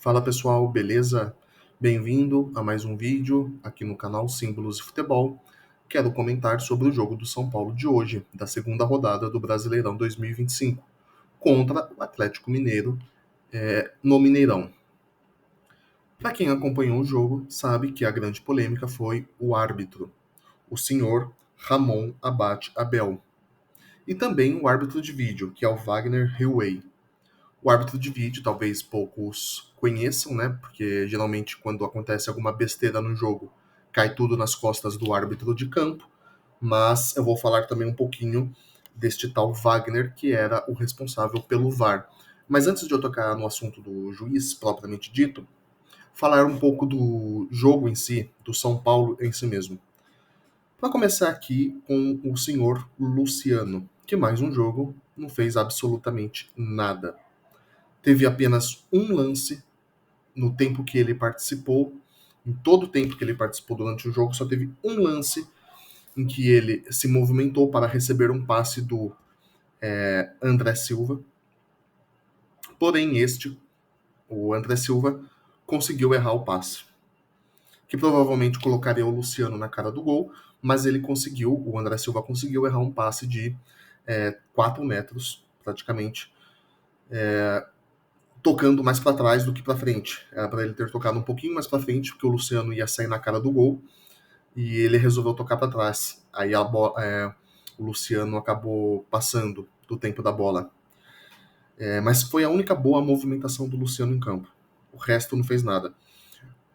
Fala pessoal, beleza? Bem-vindo a mais um vídeo aqui no canal Símbolos de Futebol. Quero comentar sobre o jogo do São Paulo de hoje, da segunda rodada do Brasileirão 2025, contra o Atlético Mineiro no Mineirão. Para quem acompanhou o jogo, sabe que a grande polêmica foi o árbitro, o senhor Ramon Abate Abel, e também o árbitro de vídeo, que é o Wagner Hillway. O árbitro de vídeo, talvez poucos conheçam, né? Porque geralmente quando acontece alguma besteira no jogo, cai tudo nas costas do árbitro de campo. Mas eu vou falar também um pouquinho deste tal Wagner, que era o responsável pelo VAR. Mas antes de eu tocar no assunto do juiz propriamente dito, falar um pouco do jogo em si, do São Paulo em si mesmo. Para começar aqui com o senhor Luciano, que mais um jogo não fez absolutamente nada. Teve apenas um lance no tempo que ele participou. Em todo o tempo que ele participou durante o jogo, só teve um lance em que ele se movimentou para receber um passe do André Silva. Porém, o André Silva, conseguiu errar o passe, que provavelmente colocaria o Luciano na cara do gol, mas o André Silva conseguiu errar um passe de 4 metros, praticamente, tocando mais para trás do que para frente. Era para ele ter tocado um pouquinho mais para frente, porque o Luciano ia sair na cara do gol, e ele resolveu tocar para trás. Aí o Luciano acabou passando do tempo da bola. Mas foi a única boa movimentação do Luciano em campo. O resto não fez nada.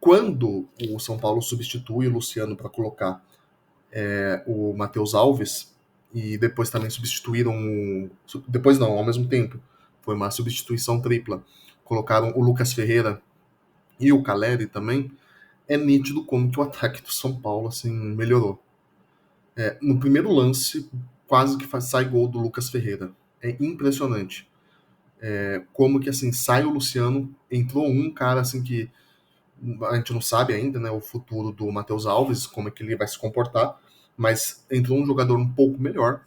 Quando o São Paulo substitui o Luciano para colocar o Matheus Alves, e depois também substituíram depois não, ao mesmo tempo, foi uma substituição tripla, colocaram o Lucas Ferreira e o Caleri também, é nítido como que o ataque do São Paulo assim melhorou. No primeiro lance, quase que sai gol do Lucas Ferreira. É impressionante. Como que assim, sai o Luciano, entrou um cara assim que a gente não sabe ainda, né, o futuro do Matheus Alves, como é que ele vai se comportar, mas entrou um jogador um pouco melhor.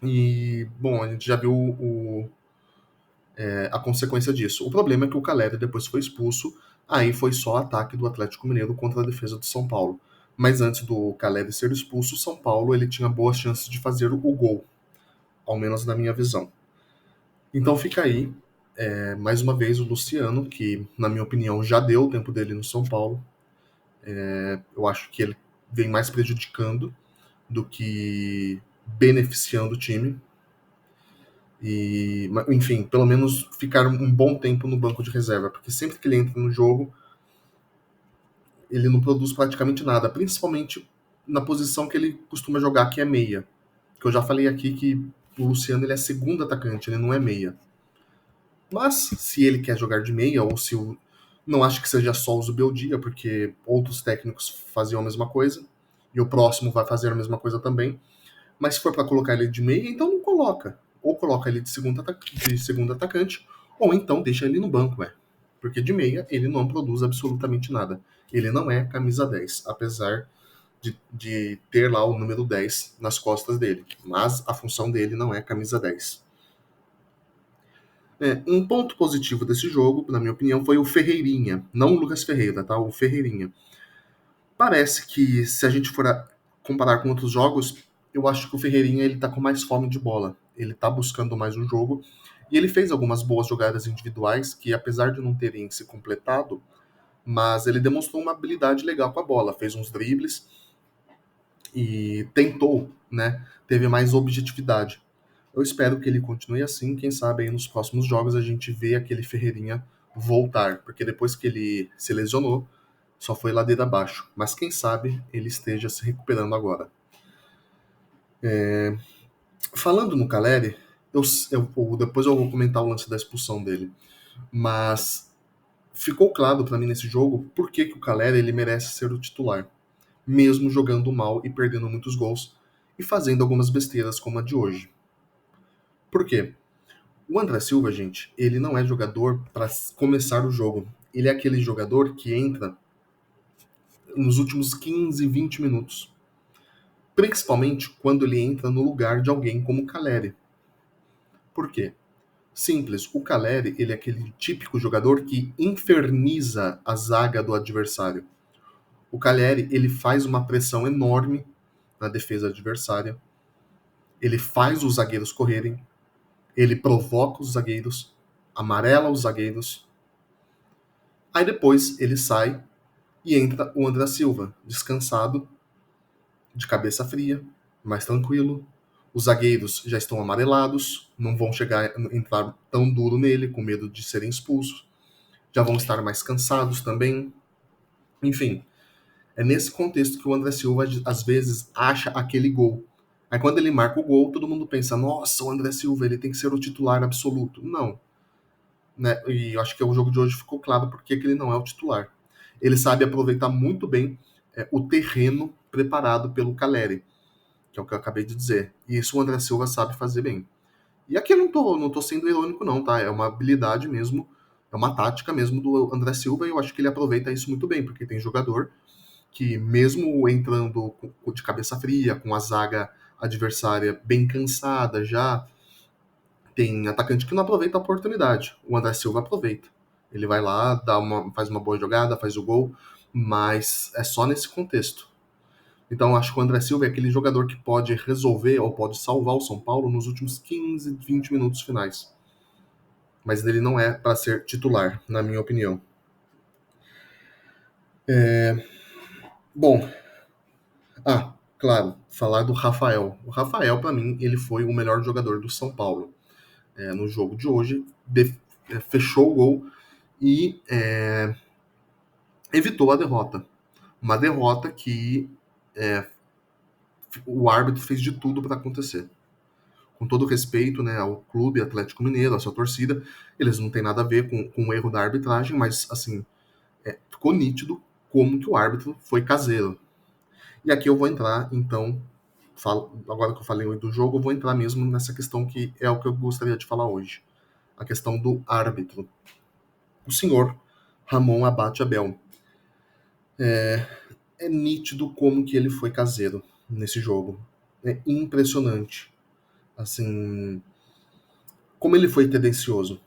E, bom, a gente já viu a consequência disso. O problema é que o Caleri depois foi expulso, aí foi só ataque do Atlético Mineiro contra a defesa do São Paulo. Mas antes do Caleri ser expulso, o São Paulo ele tinha boas chances de fazer o gol, ao menos na minha visão. Então fica aí, mais uma vez, o Luciano, que, na minha opinião, já deu o tempo dele no São Paulo. Eu acho que ele vem mais prejudicando do que beneficiando o time. E, enfim, pelo menos ficar um bom tempo no banco de reserva, porque sempre que ele entra no jogo, ele não produz praticamente nada, principalmente na posição que ele costuma jogar, que é meia. Que eu já falei aqui que o Luciano ele é segundo atacante, ele não é meia. Mas, se ele quer jogar de meia, ou se não acho que seja só o Zubeldia, porque outros técnicos faziam a mesma coisa, e o próximo vai fazer a mesma coisa também. Mas se for para colocar ele de meia, então não coloca. Ou coloca ele de segundo atacante, ou então deixa ele no banco, Porque de meia ele não produz absolutamente nada. Ele não é camisa 10, apesar de ter lá o número 10 nas costas dele. Mas a função dele não é camisa 10. Um ponto positivo desse jogo, na minha opinião, foi o Ferreirinha. Não o Lucas Ferreira, tá? O Ferreirinha. Parece que, se a gente for comparar com outros jogos, eu acho que o Ferreirinha ele tá com mais fome de bola. Ele tá buscando mais o jogo. E ele fez algumas boas jogadas individuais que, apesar de não terem se completado, mas ele demonstrou uma habilidade legal com a bola. Fez uns dribles e tentou, né? Teve mais objetividade. Eu espero que ele continue assim. Quem sabe aí nos próximos jogos a gente vê aquele Ferreirinha voltar. Porque depois que ele se lesionou, só foi ladeira abaixo. Mas quem sabe ele esteja se recuperando agora. Falando no Caleri, depois eu vou comentar o lance da expulsão dele. Mas ficou claro para mim nesse jogo por que o Caleri ele merece ser o titular. Mesmo jogando mal e perdendo muitos gols. E fazendo algumas besteiras como a de hoje. Por quê? O André Silva, gente, ele não é jogador para começar o jogo. Ele é aquele jogador que entra nos últimos 15, 20 minutos. Principalmente quando ele entra no lugar de alguém como o Caleri. Por quê? Simples, o Caleri, ele é aquele típico jogador que inferniza a zaga do adversário. O Caleri, ele faz uma pressão enorme na defesa adversária, ele faz os zagueiros correrem, ele provoca os zagueiros, amarela os zagueiros, aí depois ele sai e entra o André Silva, descansado, de cabeça fria, mais tranquilo. Os zagueiros já estão amarelados, não vão entrar tão duro nele, com medo de serem expulsos. Já vão estar mais cansados também. Enfim, é nesse contexto que o André Silva, às vezes, acha aquele gol. Aí quando ele marca o gol, todo mundo pensa, nossa, o André Silva, ele tem que ser o titular absoluto. Não. Né? E eu acho que o jogo de hoje ficou claro porque que ele não é o titular. Ele sabe aproveitar muito bem o terreno preparado pelo Caleri, que é o que eu acabei de dizer. E isso o André Silva sabe fazer bem. E aqui eu não tô sendo irônico não, tá? É uma habilidade mesmo, é uma tática mesmo do André Silva e eu acho que ele aproveita isso muito bem, porque tem jogador que mesmo entrando de cabeça fria, com a zaga adversária bem cansada já, tem atacante que não aproveita a oportunidade. O André Silva aproveita. Ele vai lá, faz uma boa jogada, faz o gol, mas é só nesse contexto. Então, acho que o André Silva é aquele jogador que pode resolver ou pode salvar o São Paulo nos últimos 15, 20 minutos finais. Mas ele não é para ser titular, na minha opinião. Bom, claro, falar do Rafael. O Rafael, para mim, ele foi o melhor jogador do São Paulo. No jogo de hoje, fechou o gol e evitou a derrota. Uma derrota que o árbitro fez de tudo para acontecer. Com todo respeito, né, ao clube Atlético Mineiro, à sua torcida, eles não têm nada a ver com o erro da arbitragem, mas assim, ficou nítido como que o árbitro foi caseiro. E aqui eu vou entrar, então, agora que eu falei do jogo, eu vou entrar mesmo nessa questão que é o que eu gostaria de falar hoje. A questão do árbitro. O senhor Ramon Abate Abel. É nítido como que ele foi caseiro nesse jogo. É impressionante. Assim, como ele foi tendencioso.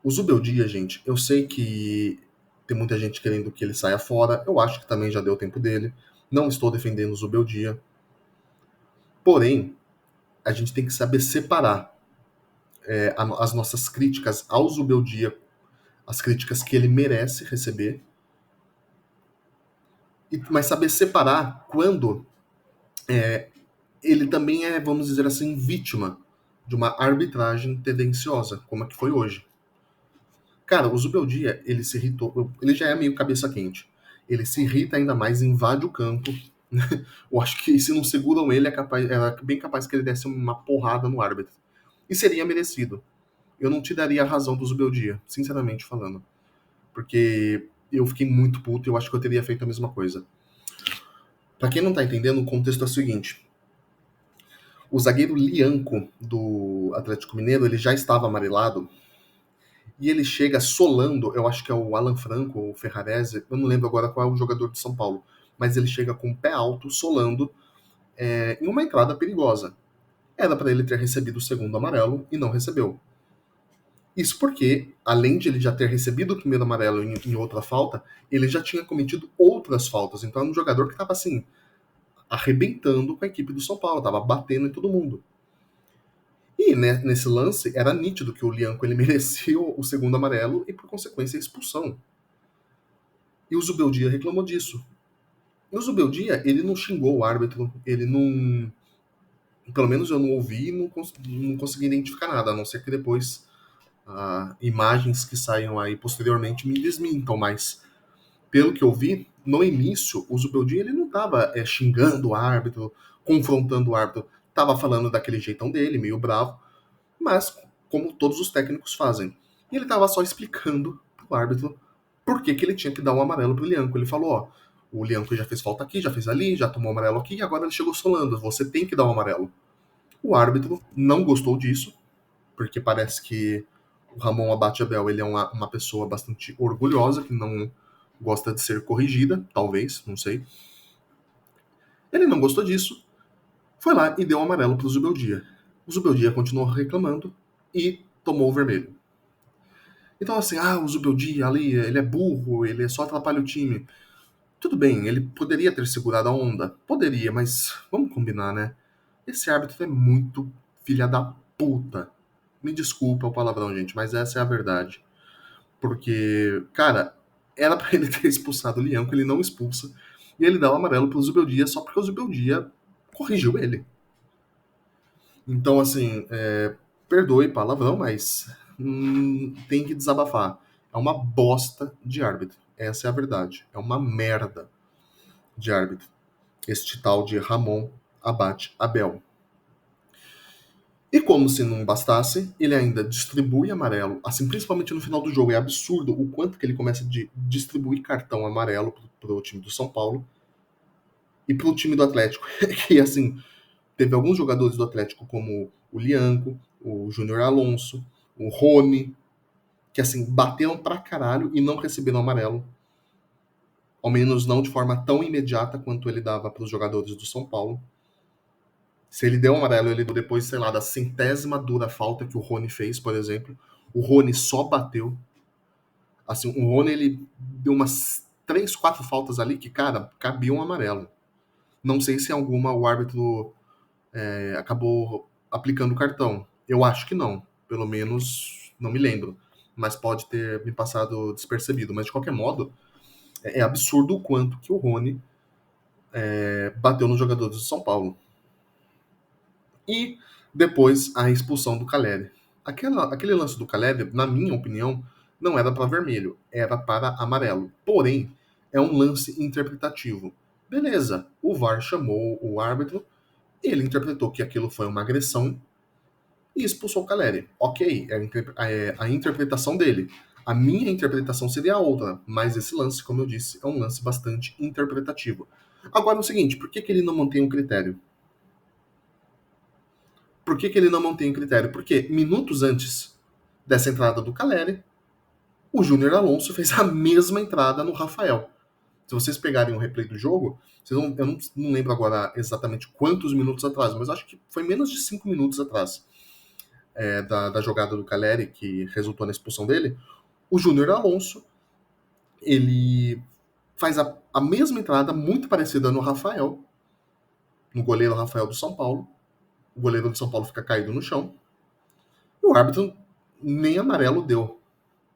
O Zubeldia, gente, eu sei que tem muita gente querendo que ele saia fora. Eu acho que também já deu o tempo dele. Não estou defendendo o Zubeldia. Porém, a gente tem que saber separar as nossas críticas ao Zubeldia, as críticas que ele merece receber, mas saber separar quando ele também é, vamos dizer assim, vítima de uma arbitragem tendenciosa, como a que foi hoje. Cara, o Zubeldia, ele se irritou, ele já é meio cabeça quente. Ele se irrita ainda mais, invade o campo. Eu acho que se não seguram ele, é bem capaz que ele desse uma porrada no árbitro. E seria merecido. Eu não te daria a razão do Zubeldia, sinceramente falando. Porque eu fiquei muito puto e eu acho que eu teria feito a mesma coisa. Pra quem não tá entendendo, o contexto é o seguinte. O zagueiro Lianco do Atlético Mineiro, ele já estava amarelado e ele chega solando, eu acho que é o Alan Franco, ou o Ferrarese, eu não lembro agora qual é o jogador de São Paulo, mas ele chega com o pé alto, solando, em uma entrada perigosa. Era para ele ter recebido o segundo amarelo e não recebeu. Isso porque, além de ele já ter recebido o primeiro amarelo em outra falta, ele já tinha cometido outras faltas. Então era um jogador que estava assim, arrebentando com a equipe do São Paulo, estava batendo em todo mundo. E né, nesse lance era nítido que o Lianco ele merecia o segundo amarelo e por consequência a expulsão. E o Zubeldia reclamou disso. E o Zubeldia, ele não xingou o árbitro, ele não. Pelo menos eu não ouvi e não consegui identificar nada, a não ser que depois imagens que saiam aí posteriormente me desmintam, mas pelo que eu vi, no início, o Zubeldia ele não estava xingando o árbitro, confrontando o árbitro, estava falando daquele jeitão dele, meio bravo, mas como todos os técnicos fazem. E ele estava só explicando pro árbitro por que ele tinha que dar um amarelo pro Lianco. Ele falou, ó, o Lianco já fez falta aqui, já fez ali, já tomou amarelo aqui, e agora ele chegou solando, você tem que dar um amarelo. O árbitro não gostou disso, porque parece que o Ramon Abate Abel ele é uma pessoa bastante orgulhosa, que não gosta de ser corrigida, talvez, não sei. Ele não gostou disso, foi lá e deu um amarelo pro Zubeldia. O Zubeldia continuou reclamando e tomou o vermelho. Então, assim, o Zubeldia ali, ele é burro, ele só atrapalha o time. Tudo bem, ele poderia ter segurado a onda? Poderia, mas vamos combinar, né? Esse árbitro é muito filha da puta. Me desculpa o palavrão, gente, mas essa é a verdade. Porque, cara, era pra ele ter expulsado o Lianco, ele não expulsa. E ele dá o amarelo pro Zubeldia só porque o Zubeldia corrigiu ele. Então, assim, perdoe palavrão, mas tem que desabafar. É uma bosta de árbitro. Essa é a verdade. É uma merda de árbitro. Este tal de Ramon Abate Abel. E como se não bastasse, ele ainda distribui amarelo, assim, principalmente no final do jogo. É absurdo o quanto que ele começa a distribuir cartão amarelo pro time do São Paulo e pro time do Atlético. Que, assim, teve alguns jogadores do Atlético, como o Lianco, o Júnior Alonso, o Rony, que, assim, bateram pra caralho e não receberam amarelo. Ao menos não de forma tão imediata quanto ele dava pros jogadores do São Paulo. Se ele deu um amarelo, ele deu depois, sei lá, da centésima dura falta que o Rony fez, por exemplo. O Rony só bateu. Assim, o Rony, ele deu umas 3, 4 faltas ali que, cara, cabia um amarelo. Não sei se em alguma o árbitro acabou aplicando o cartão. Eu acho que não. Pelo menos, não me lembro. Mas pode ter me passado despercebido. Mas, de qualquer modo, é absurdo o quanto que o Rony bateu nos jogadores do São Paulo. E depois a expulsão do Caleri. Aquele lance do Caleri, na minha opinião, não era para vermelho, era para amarelo. Porém, é um lance interpretativo. Beleza, o VAR chamou o árbitro, ele interpretou que aquilo foi uma agressão e expulsou o Caleri. Ok, é a interpretação dele. A minha interpretação seria a outra, mas esse lance, como eu disse, é um lance bastante interpretativo. Agora, é o seguinte, por que ele não mantém um critério? Por que ele não mantém o critério? Porque minutos antes dessa entrada do Caleri, o Júnior Alonso fez a mesma entrada no Rafael. Se vocês pegarem o replay do jogo, eu não lembro agora exatamente quantos minutos atrás, mas acho que foi menos de 5 minutos atrás da jogada do Caleri, que resultou na expulsão dele. O Júnior Alonso, ele faz a mesma entrada, muito parecida no Rafael, no goleiro Rafael do São Paulo. O goleiro do São Paulo fica caído no chão. E o árbitro nem amarelo deu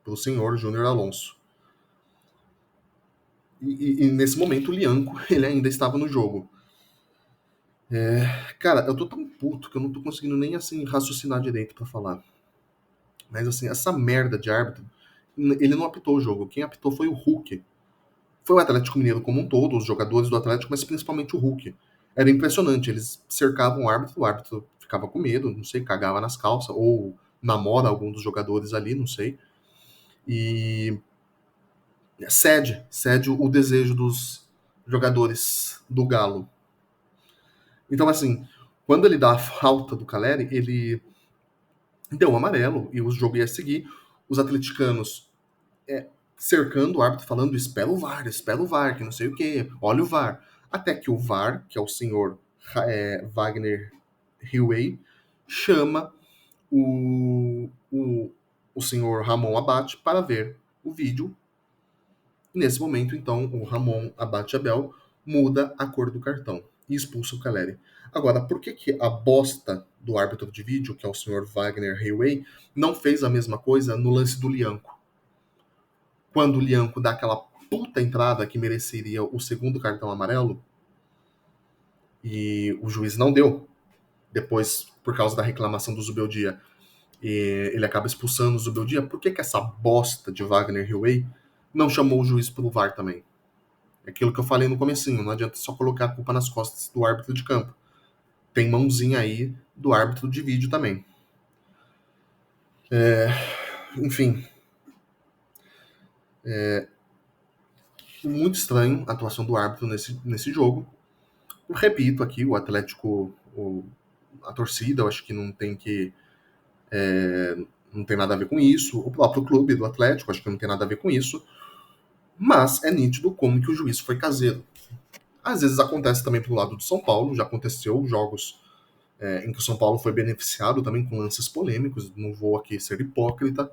pelo senhor Júnior Alonso. E nesse momento o Lianco, ele ainda estava no jogo. Cara, eu tô tão puto que eu não tô conseguindo nem assim raciocinar direito pra falar. Mas assim, essa merda de árbitro, ele não apitou o jogo. Quem apitou foi o Hulk. Foi o Atlético Mineiro como um todo, os jogadores do Atlético, mas principalmente o Hulk. Era impressionante, eles cercavam o árbitro ficava com medo, não sei, cagava nas calças, ou namora algum dos jogadores ali, não sei. E cede o desejo dos jogadores do Galo. Então, assim, quando ele dá a falta do Caleri, ele deu um amarelo e o jogo ia seguir. Os atleticanos cercando o árbitro, falando: espera o VAR, que não sei o quê, olha o VAR. Até que o VAR, que é o senhor Wagner Hillway, chama o senhor Ramon Abate para ver o vídeo. Nesse momento, então, o Ramon Abate Abel muda a cor do cartão e expulsa o Caleri. Agora, por que a bosta do árbitro de vídeo, que é o Sr. Wagner Hayway, não fez a mesma coisa no lance do Lianco? Quando o Lianco dá aquela puta entrada que mereceria o segundo cartão amarelo, e o juiz não deu, depois, por causa da reclamação do Zubeldia, ele acaba expulsando o Zubeldia, por que essa bosta de Wagner Hayway não chamou o juiz pro VAR também? É aquilo que eu falei no comecinho, não adianta só colocar a culpa nas costas do árbitro de campo. Tem mãozinha aí do árbitro de vídeo também. Enfim. Muito estranho a atuação do árbitro nesse jogo. Eu repito aqui, o Atlético, a torcida, eu acho que não tem que... não tem nada a ver com isso. O próprio clube do Atlético, acho que não tem nada a ver com isso. Mas é nítido como que o juiz foi caseiro. Às vezes acontece também pro lado do São Paulo, já aconteceu jogos em que o São Paulo foi beneficiado também com lances polêmicos, não vou aqui ser hipócrita,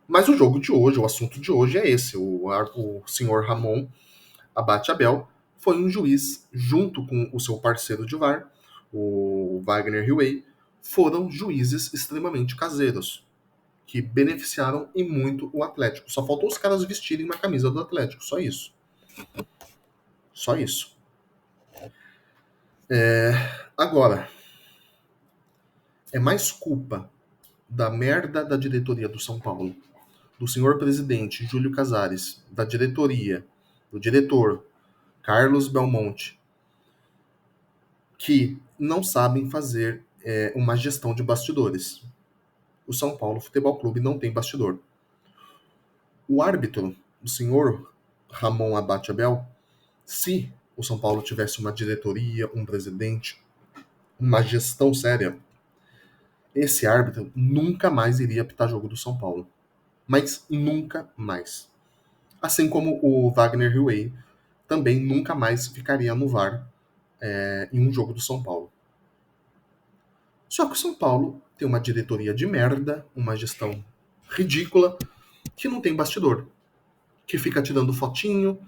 mas o jogo de hoje, o assunto de hoje é esse, o senhor Ramon Abate Abel foi um juiz, junto com o seu parceiro de VAR, o Wagner Huey, foram juízes extremamente caseiros, que beneficiaram e muito o Atlético. Só faltou os caras vestirem uma camisa do Atlético, só isso. Só isso. Agora, é mais culpa da merda da diretoria do São Paulo, do senhor presidente Júlio Casares, da diretoria, do diretor Carlos Belmonte, que não sabem fazer uma gestão de bastidores. O São Paulo Futebol Clube não tem bastidor. O árbitro, o senhor Ramon Abate Abel, se o São Paulo tivesse uma diretoria, um presidente, uma gestão séria, esse árbitro nunca mais iria apitar jogo do São Paulo. Mas nunca mais. Assim como o Wagner Huey também nunca mais ficaria no VAR em um jogo do São Paulo. Só que o São Paulo tem uma diretoria de merda, uma gestão ridícula, que não tem bastidor. Que fica tirando fotinho,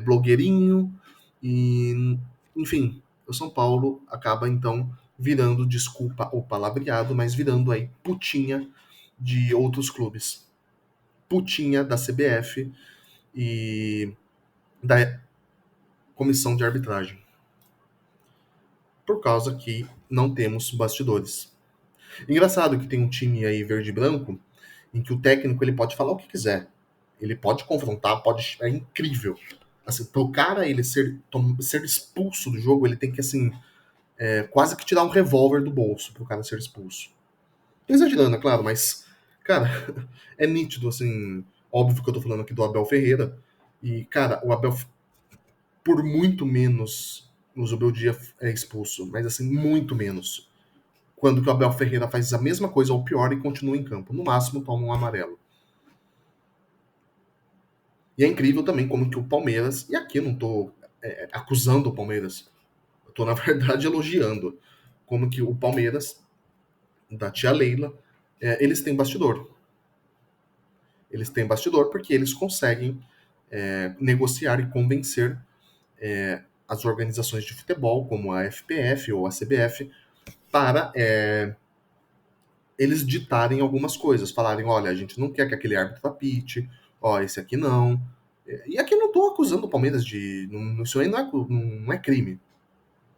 blogueirinho, e enfim, o São Paulo acaba então virando, desculpa o palavreado, mas virando aí putinha de outros clubes. Putinha da CBF e da comissão de arbitragem. Por causa que não temos bastidores. Engraçado que tem um time aí verde e branco em que o técnico ele pode falar o que quiser. Ele pode confrontar, é incrível. Assim, pro cara ele ser expulso do jogo, ele tem que assim quase que tirar um revólver do bolso pro cara ser expulso. Tô exagerando, é claro, mas cara, é nítido assim, óbvio que eu tô falando aqui do Abel Ferreira e cara, o Abel por muito menos o Zubeldia é expulso, mas assim, muito menos. Quando que o Abel Ferreira faz a mesma coisa ou pior e continua em campo. No máximo, toma um amarelo. E é incrível também como que o Palmeiras, e aqui eu não tô acusando o Palmeiras, eu tô na verdade elogiando como que o Palmeiras, da tia Leila, eles têm bastidor. Eles têm bastidor porque eles conseguem negociar e convencer as organizações de futebol, como a FPF ou a CBF, para eles ditarem algumas coisas, falarem, olha, a gente não quer que aquele árbitro apite, ó, esse aqui não. E aqui eu não tô acusando o Palmeiras de... Isso aí não é crime.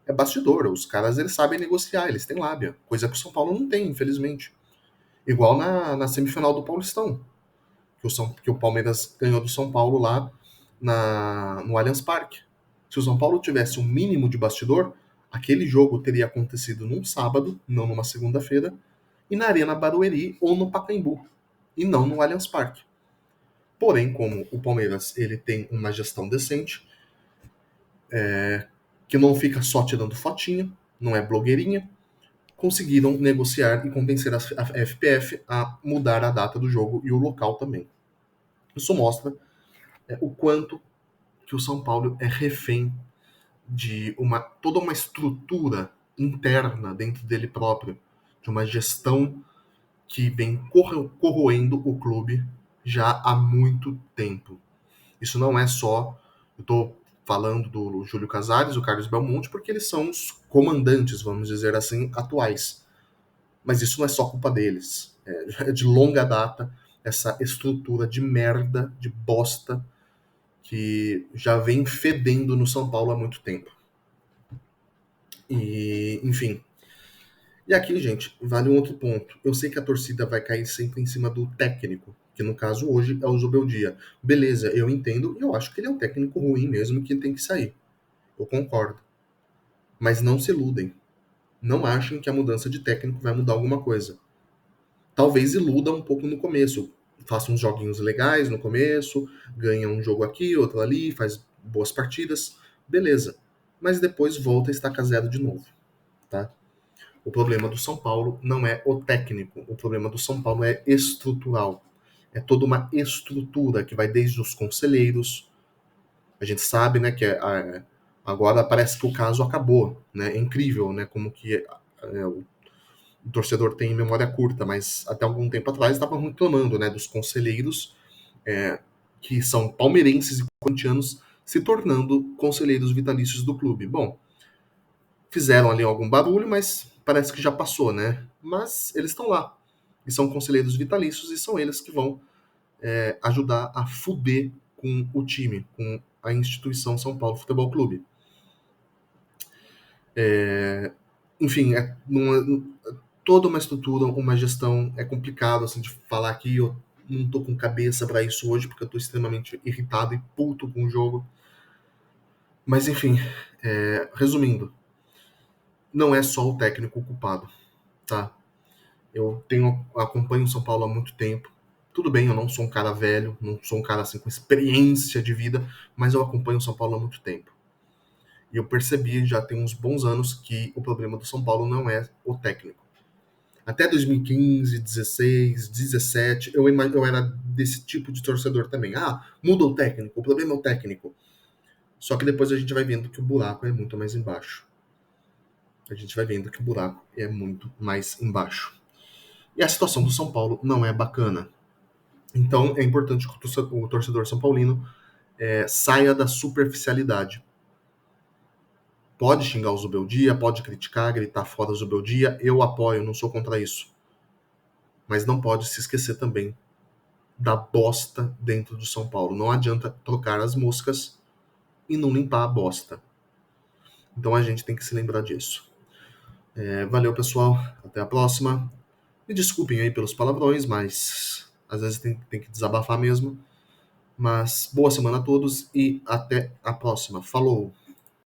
É bastidor. Os caras, eles sabem negociar, eles têm lábia. Coisa que o São Paulo não tem, infelizmente. Igual na semifinal do Paulistão. Que o Palmeiras ganhou do São Paulo lá no Allianz Parque. Se o São Paulo tivesse um mínimo de bastidor, aquele jogo teria acontecido num sábado, não numa segunda-feira, e na Arena Barueri ou no Pacaembu, e não no Allianz Parque. Porém, como o Palmeiras ele tem uma gestão decente, que não fica só tirando fotinha, não é blogueirinha, conseguiram negociar e convencer a FPF a mudar a data do jogo e o local também. Isso mostra o quanto que o São Paulo é refém de toda uma estrutura interna dentro dele próprio, de uma gestão que vem corroendo o clube já há muito tempo. Isso não é só... Eu estou falando do Júlio Casares, o Carlos Belmonte, porque eles são os comandantes, vamos dizer assim, atuais. Mas isso não é só culpa deles. É de longa data essa estrutura de merda, de bosta, que já vem fedendo no São Paulo há muito tempo. E, enfim. E aqui, gente, vale um outro ponto. Eu sei que a torcida vai cair sempre em cima do técnico, que no caso hoje é o Zubeldia. Beleza, eu entendo e eu acho que ele é um técnico ruim mesmo que tem que sair. Eu concordo. Mas não se iludem. Não achem que a mudança de técnico vai mudar alguma coisa. Talvez iluda um pouco no começo. Faça uns joguinhos legais no começo, ganha um jogo aqui, outro ali, faz boas partidas. Beleza. Mas depois volta a estaca zero de novo. Tá? O problema do São Paulo não é o técnico. O problema do São Paulo é estrutural. É toda uma estrutura que vai desde os conselheiros. A gente sabe, né, que agora parece que o caso acabou, né? É incrível, né, como que O torcedor tem memória curta, mas até algum tempo atrás estavam reclamando, né, dos conselheiros que são palmeirenses e corintianos se tornando conselheiros vitalícios do clube. Bom, fizeram ali algum barulho, mas parece que já passou, né? Mas eles estão lá. E são conselheiros vitalícios e são eles que vão ajudar a fuder com o time, com a instituição São Paulo Futebol Clube. Enfim, toda uma estrutura, uma gestão, é complicado assim, de falar aqui. Eu não tô com cabeça para isso hoje, porque eu tô extremamente irritado e puto com o jogo. Mas enfim, resumindo, não é só o técnico culpado, tá? Acompanho o São Paulo há muito tempo. Tudo bem, eu não sou um cara velho, não sou um cara assim com experiência de vida, mas eu acompanho o São Paulo há muito tempo. E eu percebi já tem uns bons anos que o problema do São Paulo não é o técnico. Até 2015, 16, 17, eu era desse tipo de torcedor também. Ah, muda o técnico, o problema é o técnico. Só que depois a gente vai vendo que o buraco é muito mais embaixo. A gente vai vendo que o buraco é muito mais embaixo. E a situação do São Paulo não é bacana. Então é importante que o torcedor são paulino saia da superficialidade. Pode xingar o Zubeldia, pode criticar, gritar fora o Zubeldia, eu apoio, não sou contra isso. Mas não pode se esquecer também da bosta dentro do São Paulo. Não adianta trocar as moscas e não limpar a bosta. Então a gente tem que se lembrar disso. Valeu, pessoal. Até a próxima. Me desculpem aí pelos palavrões, mas às vezes tem que desabafar mesmo. Mas boa semana a todos e até a próxima. Falou!